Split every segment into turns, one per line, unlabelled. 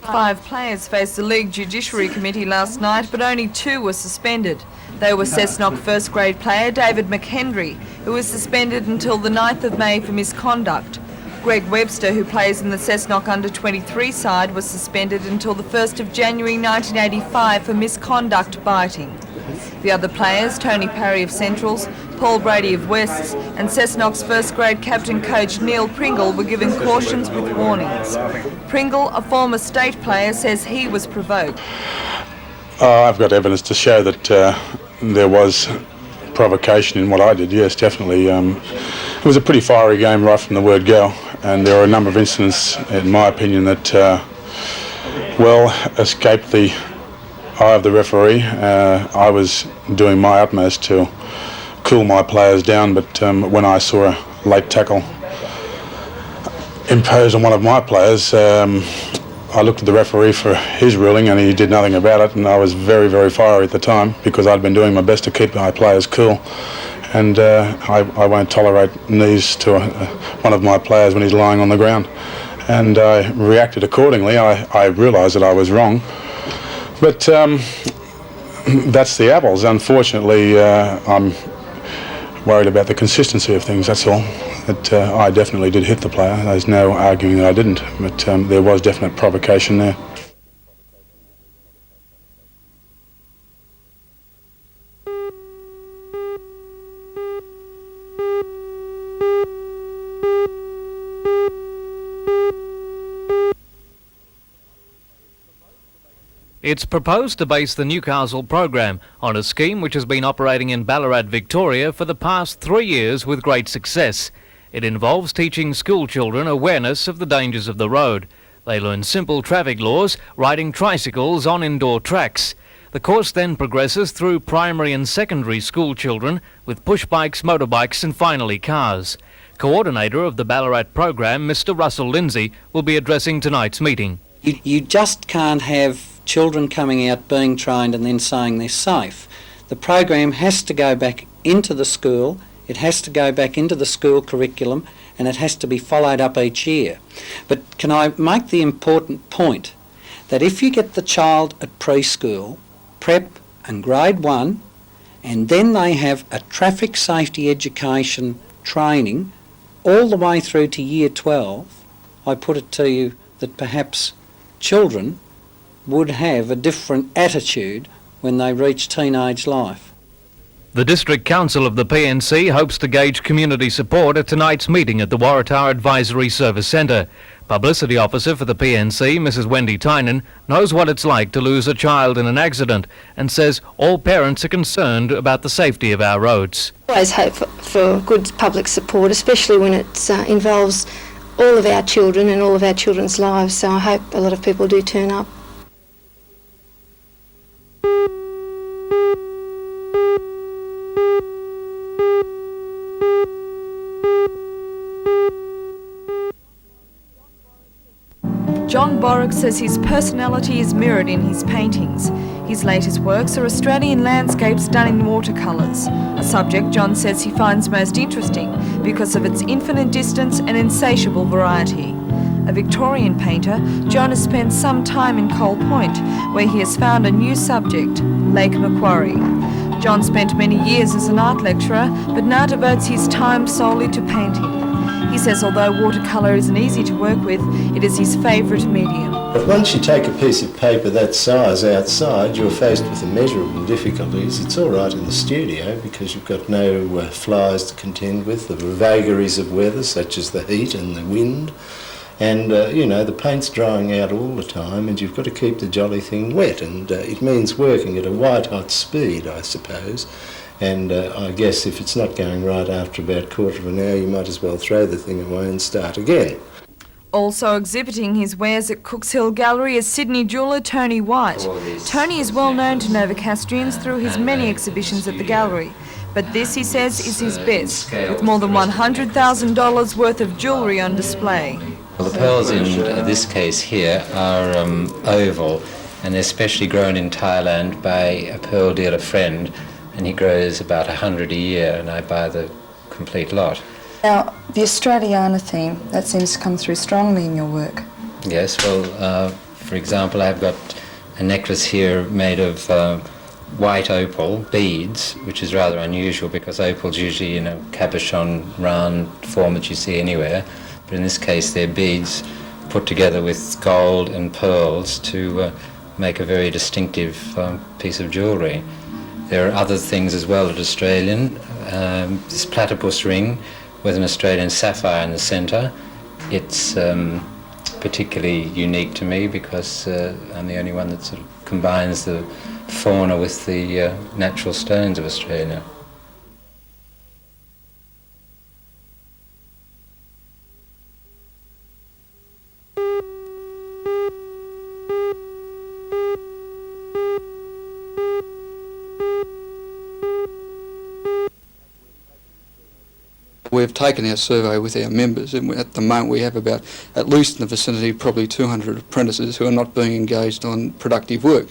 5 players faced the League Judiciary Committee last night, but only 2 were suspended. They were Cessnock first grade player David McHenry, who was suspended until the 9th of May for misconduct. Greg Webster, who plays in the Cessnock under-23 side, was suspended until the 1st of January 1985 for misconduct biting. The other players, Tony Parry of Centrals, Paul Brady of Wests and Cessnock's first grade captain coach Neil Pringle were given cautions with warnings. Pringle, a former state player, says he was provoked.
I've got evidence to show that there was provocation in what I did, yes, definitely. It was a pretty fiery game right from the word go, and there were a number of incidents, in my opinion, that escaped the eye of the referee. I was doing my utmost to cool my players down, but when I saw a late tackle imposed on one of my players, I looked at the referee for his ruling and he did nothing about it, and I was very, very fiery at the time because I'd been doing my best to keep my players cool, and I won't tolerate knees to one of my players when he's lying on the ground, and I reacted accordingly. I realised that I was wrong, but that's the apples. Unfortunately, I'm worried about the consistency of things, that's all. That I definitely did hit the player. There's no arguing that I didn't, but there was definite provocation there.
It's proposed to base the Newcastle program on a scheme which has been operating in Ballarat, Victoria for the past 3 years with great success. It involves teaching school children awareness of the dangers of the road. They learn simple traffic laws, riding tricycles on indoor tracks. The course then progresses through primary and secondary school children with push bikes, motorbikes and finally cars. Coordinator of the Ballarat program, Mr. Russell Lindsay, will be addressing tonight's meeting.
You just can't have children coming out being trained and then saying they're safe. The program has to go back into the school, it has to go back into the school curriculum, and it has to be followed up each year. But can I make the important point that if you get the child at preschool, prep and grade 1, and then they have a traffic safety education training all the way through to year 12, I put it to you that perhaps children would have a different attitude when they reach teenage life.
The District Council of the PNC hopes to gauge community support at tonight's meeting at the Waratah Advisory Service Centre. Publicity Officer for the PNC, Mrs. Wendy Tynan, knows what it's like to lose a child in an accident and says all parents are concerned about the safety of our roads.
I always hope for good public support, especially when it involves all of our children and all of our children's lives, so I hope a lot of people do turn up.
John Borrock says his personality is mirrored in his paintings. His latest works are Australian landscapes done in watercolours, a subject John says he finds most interesting because of its infinite distance and insatiable variety. A Victorian painter, John has spent some time in Coal Point, where he has found a new subject, Lake Macquarie. John spent many years as an art lecturer, but now devotes his time solely to painting. He says although watercolour isn't easy to work with, it is his favourite medium.
But once you take a piece of paper that size outside, you're faced with immeasurable difficulties. It's all right in the studio because you've got no flies to contend with, the vagaries of weather such as the heat and the wind. And, the paint's drying out all the time and you've got to keep the jolly thing wet, and it means working at a white-hot speed, I suppose. And I guess if it's not going right after about a quarter of an hour, you might as well throw the thing away and start again.
Also exhibiting his wares at Cooks Hill Gallery is Sydney jeweller Tony White. Tony is well known to Novocastrians through his many exhibitions at the gallery, but this, he says, is his best, with more than $100,000 worth of jewellery on display.
Well, the pearls in this case here are oval, and they're specially grown in Thailand by a pearl dealer friend, and he grows about 100 a year, and I buy the complete lot.
Now, the Australiana theme, that seems to come through strongly in your work.
Yes, well, for For example, I've got a necklace here made of white opal beads, which is rather unusual because opal's usually in a cabochon round form that you see anywhere. But in this case, they're beads put together with gold and pearls to make a very distinctive piece of jewellery. There are other things as well at Australian. This platypus ring with an Australian sapphire in the centre. It's particularly unique to me because I'm the only one that sort of combines the fauna with the natural stones of Australia.
We've taken our survey with our members, and at the moment we have about, at least in the vicinity, probably 200 apprentices who are not being engaged on productive work.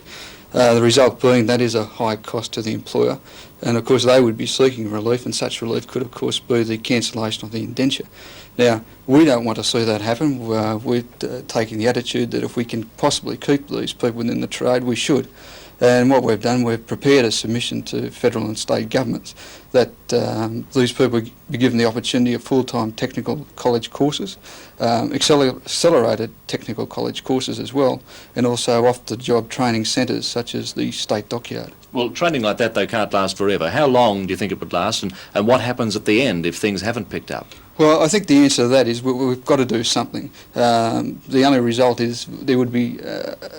The result being that is a high cost to the employer, and of course they would be seeking relief, and such relief could of course be the cancellation of the indenture. Now, we don't want to see that happen. We're taking the attitude that if we can possibly keep these people within the trade, we should. And what we've done, we've prepared a submission to federal and state governments that these people be given the opportunity of full-time technical college courses, accelerated technical college courses as well, and also off-the-job training centres such as the State Dockyard.
Well, training like that, though, can't last forever. How long do you think it would last, and what happens at the end if things haven't picked up?
Well, I think the answer to that is we've got to do something. The only result is there would be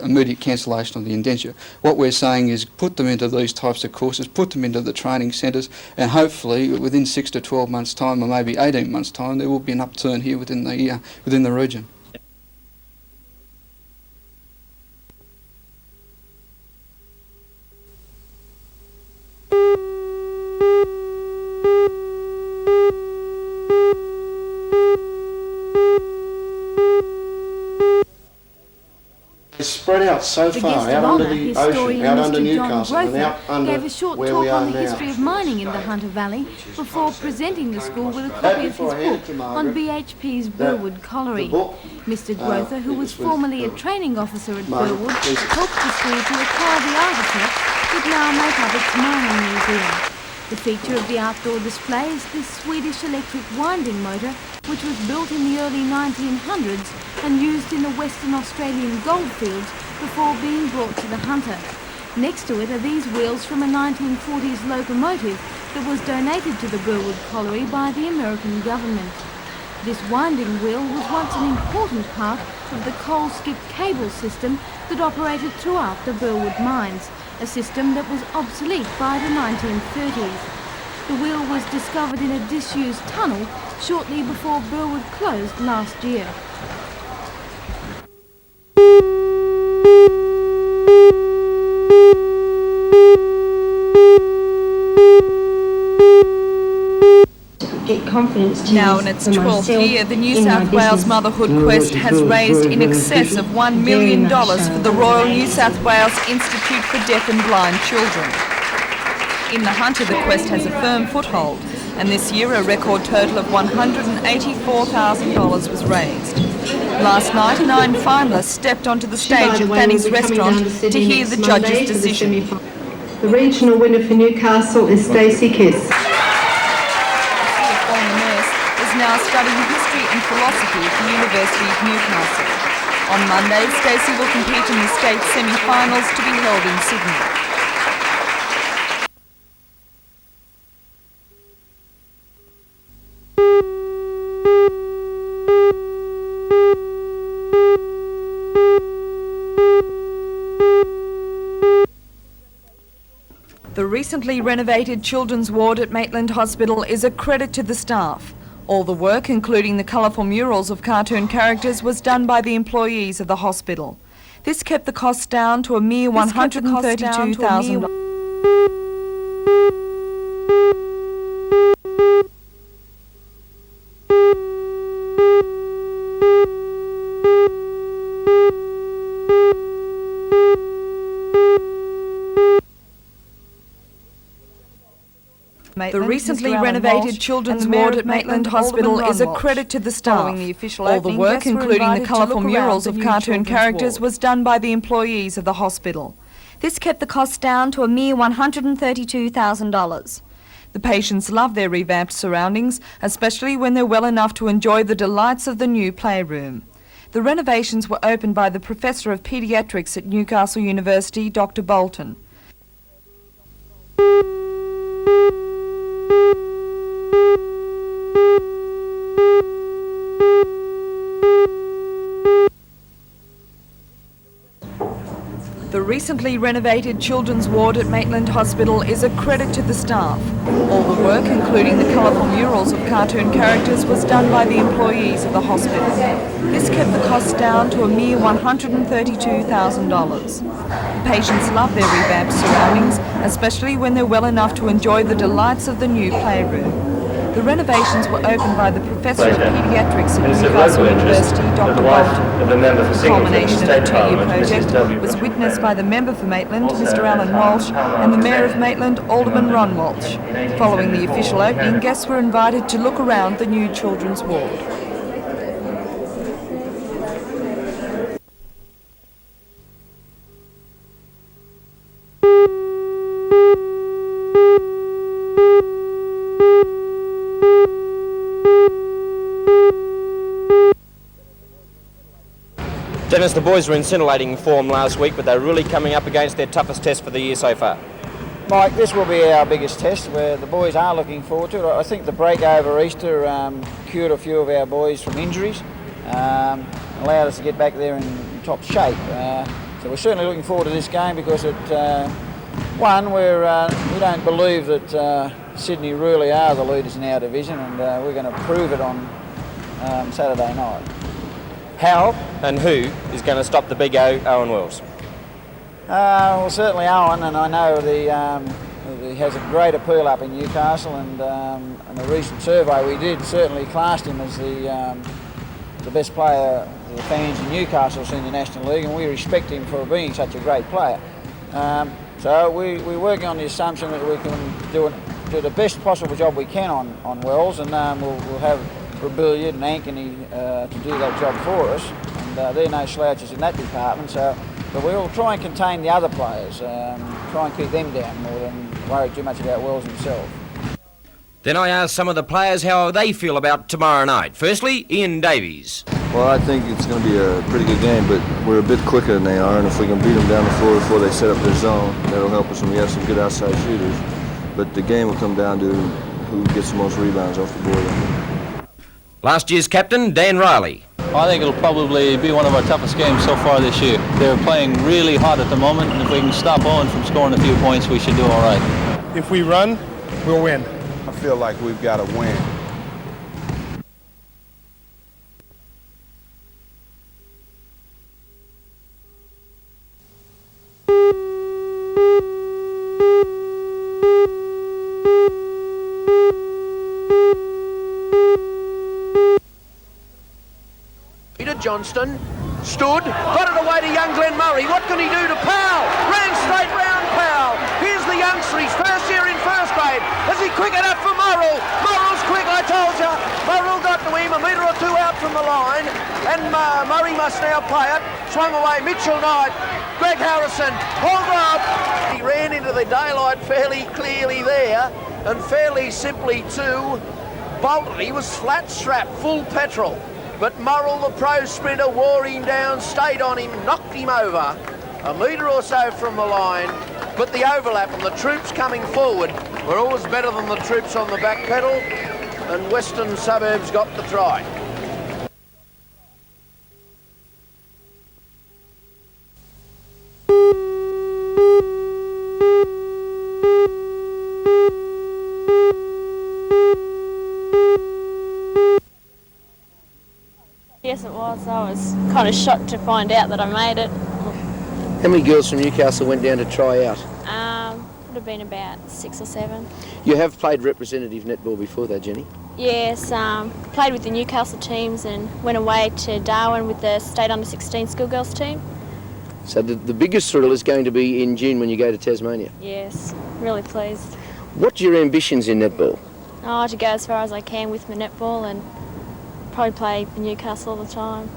immediate cancellation of the indenture. What we're saying is put them into these types of courses, put them into the training centres, and hopefully within 6 to 12 months' time, or maybe 18 months' time, there will be an upturn here within the region.
Spread out so far, out under the ocean, out under Newcastle, and out under
gave a short
where
talk
we are
on the
now.
history of mining in the Hunter Valley before presenting the school with a copy of his book on BHP's Burwood Colliery. Mr. Grother, who was formerly a training officer at Burwood, helped the school to acquire the artifacts that now make up its mining museum. The feature of the outdoor display is this Swedish electric winding motor, which was built in the early 1900s and used in the Western Australian goldfields before being brought to the Hunter. Next to it are these wheels from a 1940s locomotive that was donated to the Burwood Colliery by the American government. This winding wheel was once an important part of the coal skip cable system that operated throughout the Burwood mines, a system that was obsolete by the 1930s. The wheel was discovered in a disused tunnel shortly before Burwood closed last year.
Now in its 12th year, the New South Wales Motherhood Quest has raised in excess of $1 million for the Royal New South Wales Institute for Deaf and Blind Children. In the Hunter, the quest has a firm foothold, and this year a record total of $184,000 was raised. Last night, 9 finalists stepped onto the stage at Fanny's restaurant to hear the judge's decision.
The regional winner for Newcastle is Stacey Kiss.
Now studying history and philosophy at the University of Newcastle. On Monday, Stacey will compete in the state semi-finals to be held in Sydney. The recently renovated children's ward at Maitland Hospital is a credit to the staff. All the work, including the colourful murals of cartoon characters, was done by the employees of the hospital. This kept the cost down to a mere $132,000. The recently renovated children's ward at Maitland Hospital is a credit to the staff. All the work, including the colourful murals of cartoon characters, was done by the employees of the hospital.
This kept the costs down to a mere $132,000.
The patients love their revamped surroundings, especially when they're well enough to enjoy the delights of the new playroom. The renovations were opened by the Professor of Paediatrics at Newcastle University, Dr. Bolton. The recently renovated children's ward at Maitland Hospital is a credit to the staff. All the work, including the colourful murals of cartoon characters, was done by the employees of the hospital. This kept the costs down to a mere $132,000. Patients love their revamped surroundings, especially when they're well enough to enjoy the delights of the new playroom. The renovations were opened by the Professor of Paediatrics at Newcastle University, Dr. Bolton. The culmination of the two-year project was witnessed by the member for Maitland, Mr. Alan Walsh, and the Mayor of Maitland, Alderman Ron Walsh. Following the official opening, guests were invited to look around the new children's ward.
Dennis, the boys were in scintillating form last week, but they're really coming up against their toughest test for the year so far.
Mike, this will be our biggest test, where the boys are looking forward to it. I think the break over Easter cured a few of our boys from injuries, allowed us to get back there in top shape. So we're certainly looking forward to this game because we don't believe that Sydney really are the leaders in our division, and we're going to prove it on Saturday night.
How and who is going to stop the big Owen Wells?
Well, certainly Owen, and I know he has a great appeal up in Newcastle, and the recent survey we did certainly classed him as the best player the fans in Newcastle have seen in the National League, and we respect him for being such a great player. So we're working on the assumption that we can do the best possible job we can on Wells, and we'll have Rebellion and Ankeny to do that job for us, and they're no slouches in that department. But we'll try and contain the other players, try and keep them down more than worry too much about Wells himself.
Then I asked some of the players how they feel about tomorrow night. Firstly, Ian Davies.
Well, I think it's going to be a pretty good game, but we're a bit quicker than they are, and if we can beat them down the floor before they set up their zone, that'll help us, and we have some good outside shooters. But the game will come down to who gets the most rebounds off the board.
Last year's captain, Dan Riley.
I think it'll probably be one of our toughest games so far this year. They're playing really hot at the moment, and if we can stop Owen from scoring a few points, we should do all right.
If we run, we'll win.
I feel like we've got to win.
Johnston stood, got it away to young Glenn Murray. What can he do to Powell? Ran straight round Powell. Here's the youngster, he's first year in first grade. Is he quick enough for Murrell? Murrell's quick, I told you. Murrell got to him, a metre or two out from the line, and Murray must now play it. Swung away, Mitchell Knight, Greg Harrison, hold up. He ran into the daylight fairly clearly there, and fairly simply too. Bolton, he was flat strapped, full petrol. But Murrell, the pro sprinter, wore him down, stayed on him, knocked him over a metre or so from the line. But the overlap and the troops coming forward were always better than the troops on the back pedal, and Western Suburbs got the try.
Yes, it was. I was kind of shocked to find out that I made it.
How many girls from Newcastle went down to try out?
Would have been about 6 or 7.
You have played representative netball before though, Jenny?
Yes, played with the Newcastle teams and went away to Darwin with the State Under-16 schoolgirls team.
So the biggest thrill is going to be in June when you go to Tasmania?
Yes, really pleased.
What's your ambitions in netball?
Oh, to go as far as I can with my netball and probably play for Newcastle all the time.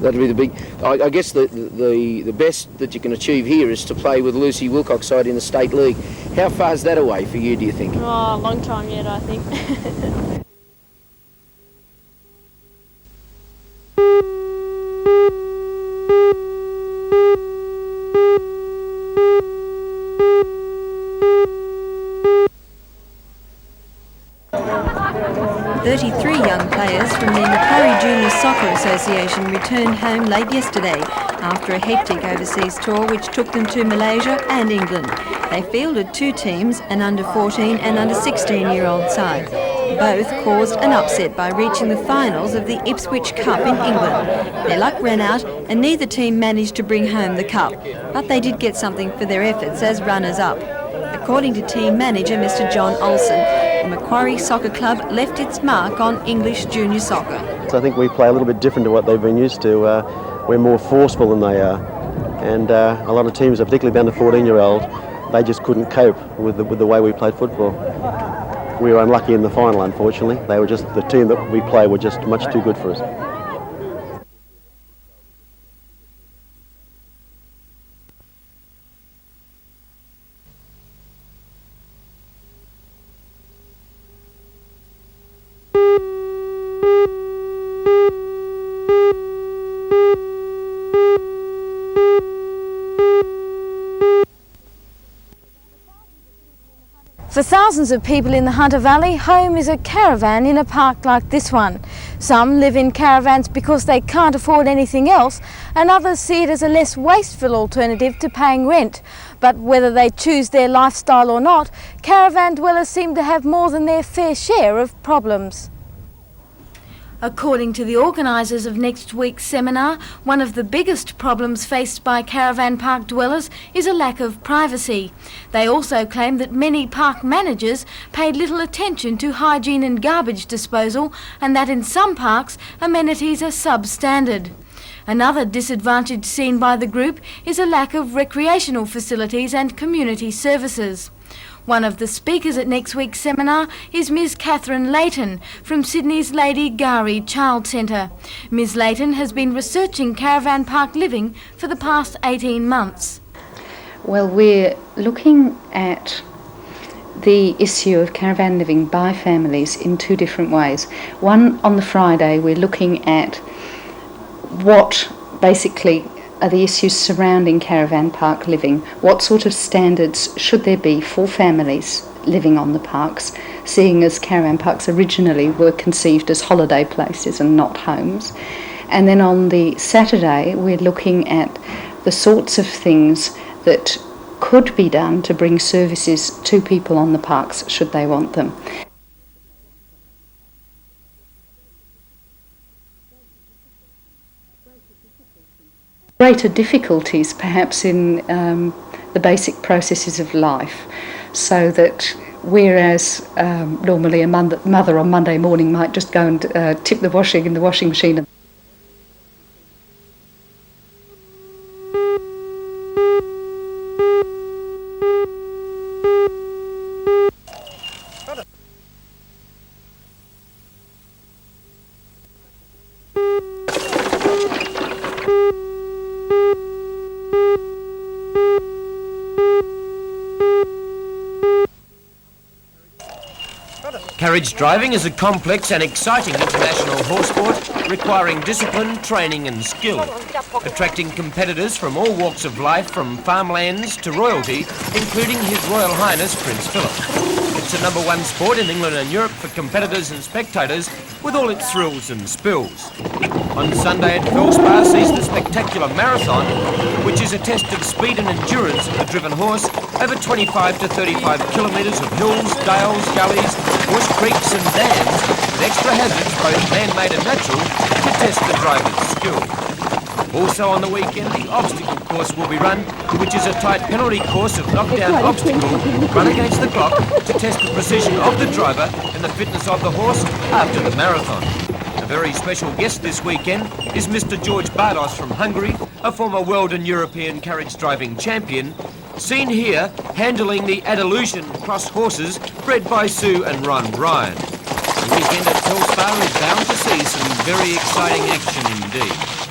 That'd be the big... I guess the best that you can achieve here is to play with Lucy Wilcox side in the State League. How far is that away for you, do you think?
Oh, a long time yet, I think.
33 young players from the Macquarie Junior Soccer Association returned home late yesterday after a hectic overseas tour which took them to Malaysia and England. They fielded 2 teams, an under-14 and under-16-year-old side. Both caused an upset by reaching the finals of the Ipswich Cup in England. Their luck ran out and neither team managed to bring home the cup, but they did get something for their efforts as runners-up. According to team manager Mr John Olsen, the Macquarie Soccer Club left its mark on English junior soccer.
So I think we play a little bit different to what they've been used to. We're more forceful than they are, and a lot of teams, particularly the under 14-year-old, they just couldn't cope with the way we played football. We were unlucky in the final, unfortunately. They were just, the team that we played were just much too good for us.
For thousands of people in the Hunter Valley, home is a caravan in a park like this one. Some live in caravans because they can't afford anything else, and others see it as a less wasteful alternative to paying rent. But whether they choose their lifestyle or not, caravan dwellers seem to have more than their fair share of problems. According to the organisers of next week's seminar, one of the biggest problems faced by caravan park dwellers is a lack of privacy. They also claim that many park managers paid little attention to hygiene and garbage disposal, and that in some parks amenities are substandard. Another disadvantage seen by the group is a lack of recreational facilities and community services. One of the speakers at next week's seminar is Ms Catherine Layton from Sydney's Lady Gari Child Centre. Ms Layton has been researching caravan park living for the past 18 months.
Well, we're looking at the issue of caravan living by families in 2 different ways. One, on the Friday, we're looking at what basically are the issues surrounding caravan park living. What sort of standards should there be for families living on the parks, seeing as caravan parks originally were conceived as holiday places and not homes. And then on the Saturday, we're looking at the sorts of things that could be done to bring services to people on the parks should they want them. Greater difficulties perhaps in the basic processes of life, so that whereas normally a mother on Monday morning might just go and tip the washing in the washing machine.
Carriage driving is a complex and exciting international horse sport requiring discipline, training and skill, attracting competitors from all walks of life, from farmlands to royalty, including His Royal Highness Prince Philip. It's the #1 sport in England and Europe for competitors and spectators, with all its thrills and spills. On Sunday at Felspar sees the spectacular marathon, which is a test of speed and endurance of the driven horse over 25 to 35 kilometres of hills, dales, gullies, bush creeks and dams, with extra hazards, both man-made and natural, to test the driver's skill. Also on the weekend, the obstacle course will be run, which is a tight penalty course of knockdown obstacle run against the clock to test the precision of the driver and the fitness of the horse after the marathon. A very special guest this weekend is Mr. George Bardos from Hungary, a former world and European carriage driving champion, Seen here, handling the Andalusian cross horses bred by Sue and Ron Ryan. The weekend at Telstar is bound to see some very exciting action indeed.